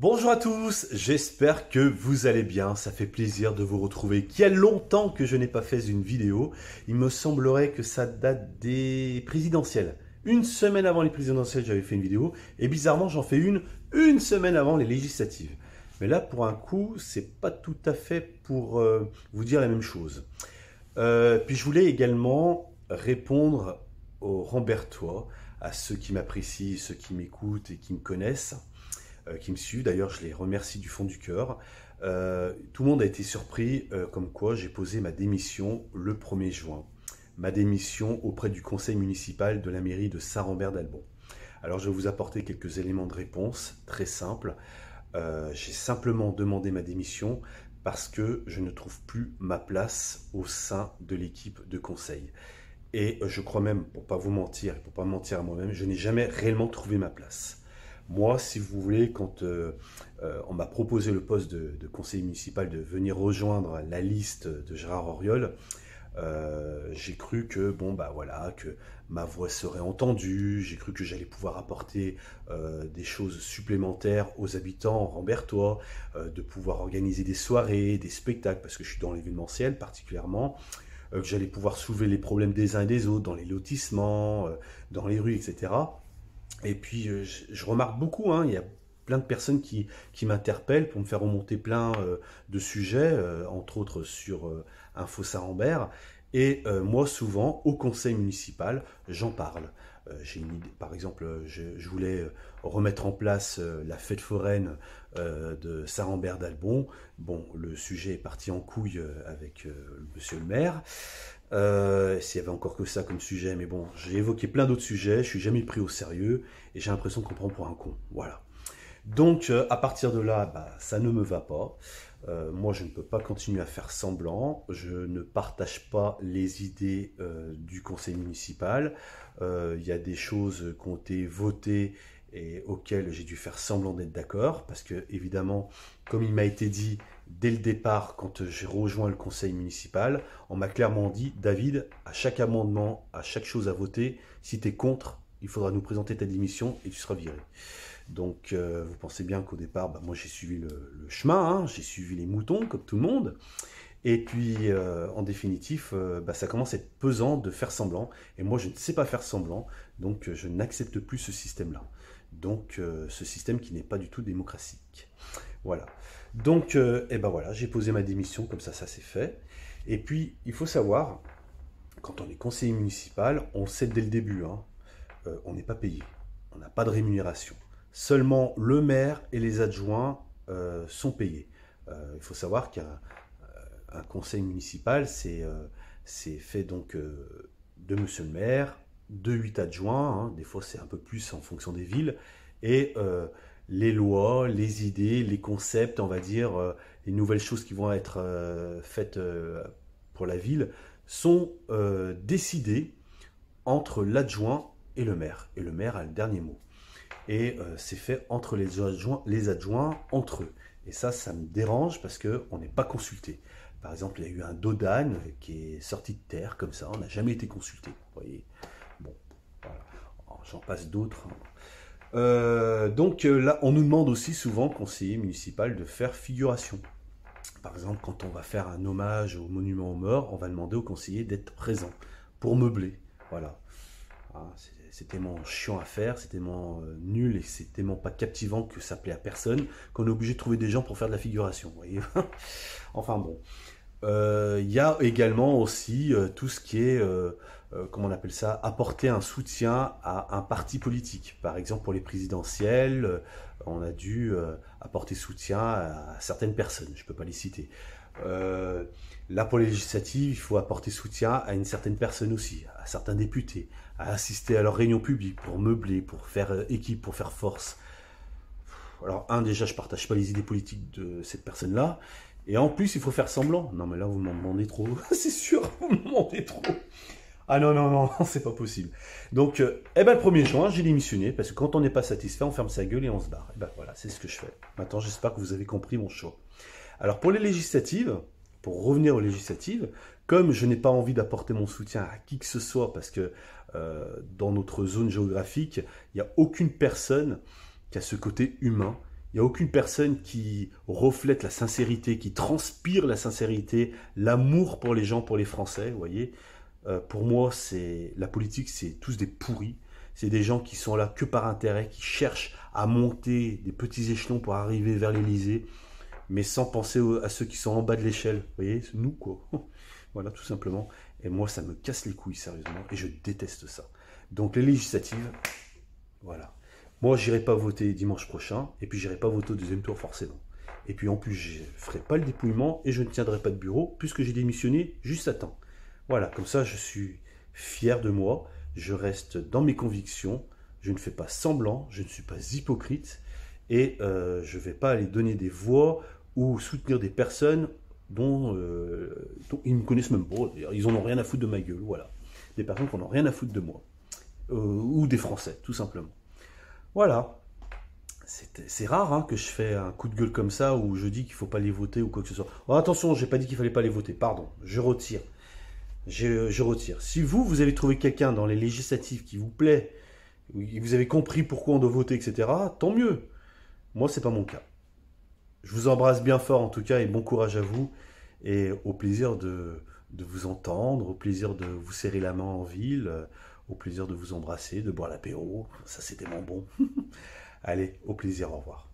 Bonjour à tous, j'espère que vous allez bien, ça fait plaisir de vous retrouver. Qu'il y a longtemps que je n'ai pas fait une vidéo, il me semblerait que ça date des présidentielles. Une semaine avant les présidentielles, j'avais fait une vidéo, et bizarrement, j'en fais une semaine avant les législatives. Mais là, pour un coup, c'est pas tout à fait pour vous dire la même chose. Puis je voulais également répondre aux Rambertois, à ceux qui m'apprécient, ceux qui m'écoutent et qui me connaissent, qui me suivent. D'ailleurs, je les remercie du fond du cœur. Tout le monde a été surpris, comme quoi j'ai posé ma démission le 1er juin. Ma démission auprès du conseil municipal de la mairie de Saint-Rambert-d'Albon. Alors, je vais vous apporter quelques éléments de réponse, très simples. J'ai simplement demandé ma démission parce que je ne trouve plus ma place au sein de l'équipe de conseil. Et je crois même, pour ne pas vous mentir, et pour ne pas mentir à moi-même, je n'ai jamais réellement trouvé ma place. Moi, si vous voulez, quand on m'a proposé le poste de conseiller municipal de venir rejoindre la liste de Gérard Auriol, j'ai cru que, bon, bah voilà, que ma voix serait entendue, j'ai cru que j'allais pouvoir apporter des choses supplémentaires aux habitants rambertois, de pouvoir organiser des soirées, des spectacles, parce que je suis dans l'événementiel particulièrement, que j'allais pouvoir soulever les problèmes des uns et des autres dans les lotissements, dans les rues, etc. Et puis, je remarque beaucoup, hein, il y a plein de personnes qui m'interpellent pour me faire remonter plein de sujets, entre autres sur Info Saint-Rambert. Et moi, souvent, au conseil municipal, j'en parle. J'ai une idée, par exemple, je voulais remettre en place la fête foraine de Saint-Rambert-d'Albon. Bon, le sujet est parti en couille avec monsieur le maire. S'il y avait encore que ça comme sujet, mais bon, j'ai évoqué plein d'autres sujets, je suis jamais pris au sérieux et j'ai l'impression qu'on prend pour un con. Voilà. Donc, à partir de là, bah, ça ne me va pas. Moi, je ne peux pas continuer à faire semblant. Je ne partage pas les idées du conseil municipal. Il y a des choses qui ont été votées et auxquelles j'ai dû faire semblant d'être d'accord, parce que, évidemment, comme il m'a été dit dès le départ, quand j'ai rejoint le conseil municipal, on m'a clairement dit, David, à chaque amendement, à chaque chose à voter, si tu es contre, il faudra nous présenter ta démission et tu seras viré. Donc, vous pensez bien qu'au départ, bah, moi j'ai suivi le chemin, hein, j'ai suivi les moutons comme tout le monde. Et puis, en définitive, bah, ça commence à être pesant de faire semblant. Et moi, je ne sais pas faire semblant, donc je n'accepte plus ce système-là. Donc, ce système qui n'est pas du tout démocratique. Voilà. Donc, et ben voilà, j'ai posé ma démission, comme ça c'est fait. Et puis, il faut savoir, quand on est conseiller municipal, on sait dès le début, hein, on n'est pas payé, on n'a pas de rémunération. Seulement le maire et les adjoints sont payés. Il faut savoir qu'un conseil municipal, c'est fait donc de monsieur le maire, de 8 adjoints, hein, des fois c'est un peu plus en fonction des villes, et les lois, les idées, les concepts, on va dire, les nouvelles choses qui vont être faites pour la ville, sont décidées entre l'adjoint et le maire. Et le maire a le dernier mot. Et c'est fait entre les adjoints entre eux. Et ça me dérange parce qu'on n'est pas consulté. Par exemple, il y a eu un dos d'âne qui est sorti de terre comme ça, on n'a jamais été consulté. Vous voyez. Bon, voilà. J'en passe d'autres. Donc là, on nous demande aussi souvent, conseiller municipal, de faire figuration. Par exemple, quand on va faire un hommage au monument aux morts, on va demander au conseiller d'être présent pour meubler. Voilà. Ah, c'est tellement chiant à faire, c'est tellement nul et c'est tellement pas captivant que ça plaît à personne qu'on est obligé de trouver des gens pour faire de la figuration. Vous voyez. Enfin bon. Il y a également aussi tout ce qui est, comment on appelle ça, apporter un soutien à un parti politique. Par exemple, pour les présidentielles, on a dû apporter soutien à certaines personnes, je ne peux pas les citer. Là, pour les législatives, il faut apporter soutien à une certaine personne aussi, à certains députés, à assister à leurs réunions publiques pour meubler, pour faire équipe, pour faire force. Alors, déjà, je ne partage pas les idées politiques de cette personne-là. Et en plus, il faut faire semblant. Non, mais là, vous m'en demandez trop. C'est sûr, vous me demandez trop. Ah non, non, non, c'est pas possible. Donc, eh ben, le 1er juin, j'ai démissionné, parce que quand on n'est pas satisfait, on ferme sa gueule et on se barre. Et ben voilà, c'est ce que je fais. Maintenant, j'espère que vous avez compris mon choix. Alors, pour les législatives, pour revenir aux législatives, comme je n'ai pas envie d'apporter mon soutien à qui que ce soit, parce que dans notre zone géographique, il n'y a aucune personne qui a ce côté humain Il n'y a aucune personne qui reflète la sincérité, qui transpire la sincérité, l'amour pour les gens, pour les Français, vous voyez. Pour moi, la politique, c'est tous des pourris. C'est des gens qui sont là que par intérêt, qui cherchent à monter des petits échelons pour arriver vers l'Élysée, mais sans penser à ceux qui sont en bas de l'échelle. Vous voyez, c'est nous, quoi. Voilà, tout simplement. Et moi, ça me casse les couilles, sérieusement, et je déteste ça. Donc, les législatives, voilà. Moi, j'irai pas voter dimanche prochain, et puis j'irai pas voter au deuxième tour, forcément. Et puis, en plus, je ferai pas le dépouillement, et je ne tiendrai pas de bureau, puisque j'ai démissionné juste à temps. Voilà, comme ça, je suis fier de moi, je reste dans mes convictions, je ne fais pas semblant, je ne suis pas hypocrite, et je ne vais pas aller donner des voix ou soutenir des personnes dont ils ne me connaissent même pas, ils n'en ont rien à foutre de ma gueule, voilà. Des personnes qui n'en ont rien à foutre de moi, ou des Français, tout simplement. Voilà. C'est rare hein, que je fais un coup de gueule comme ça, où je dis qu'il ne faut pas les voter ou quoi que ce soit. Oh, attention, je n'ai pas dit qu'il ne fallait pas les voter, pardon, je retire. Je retire. Si vous avez trouvé quelqu'un dans les législatives qui vous plaît, vous avez compris pourquoi on doit voter, etc., tant mieux. Moi, c'est pas mon cas. Je vous embrasse bien fort en tout cas et bon courage à vous. Et au plaisir de vous entendre, au plaisir de vous serrer la main en ville, au plaisir de vous embrasser, de boire l'apéro. Ça, c'est tellement bon. Allez, au plaisir, au revoir.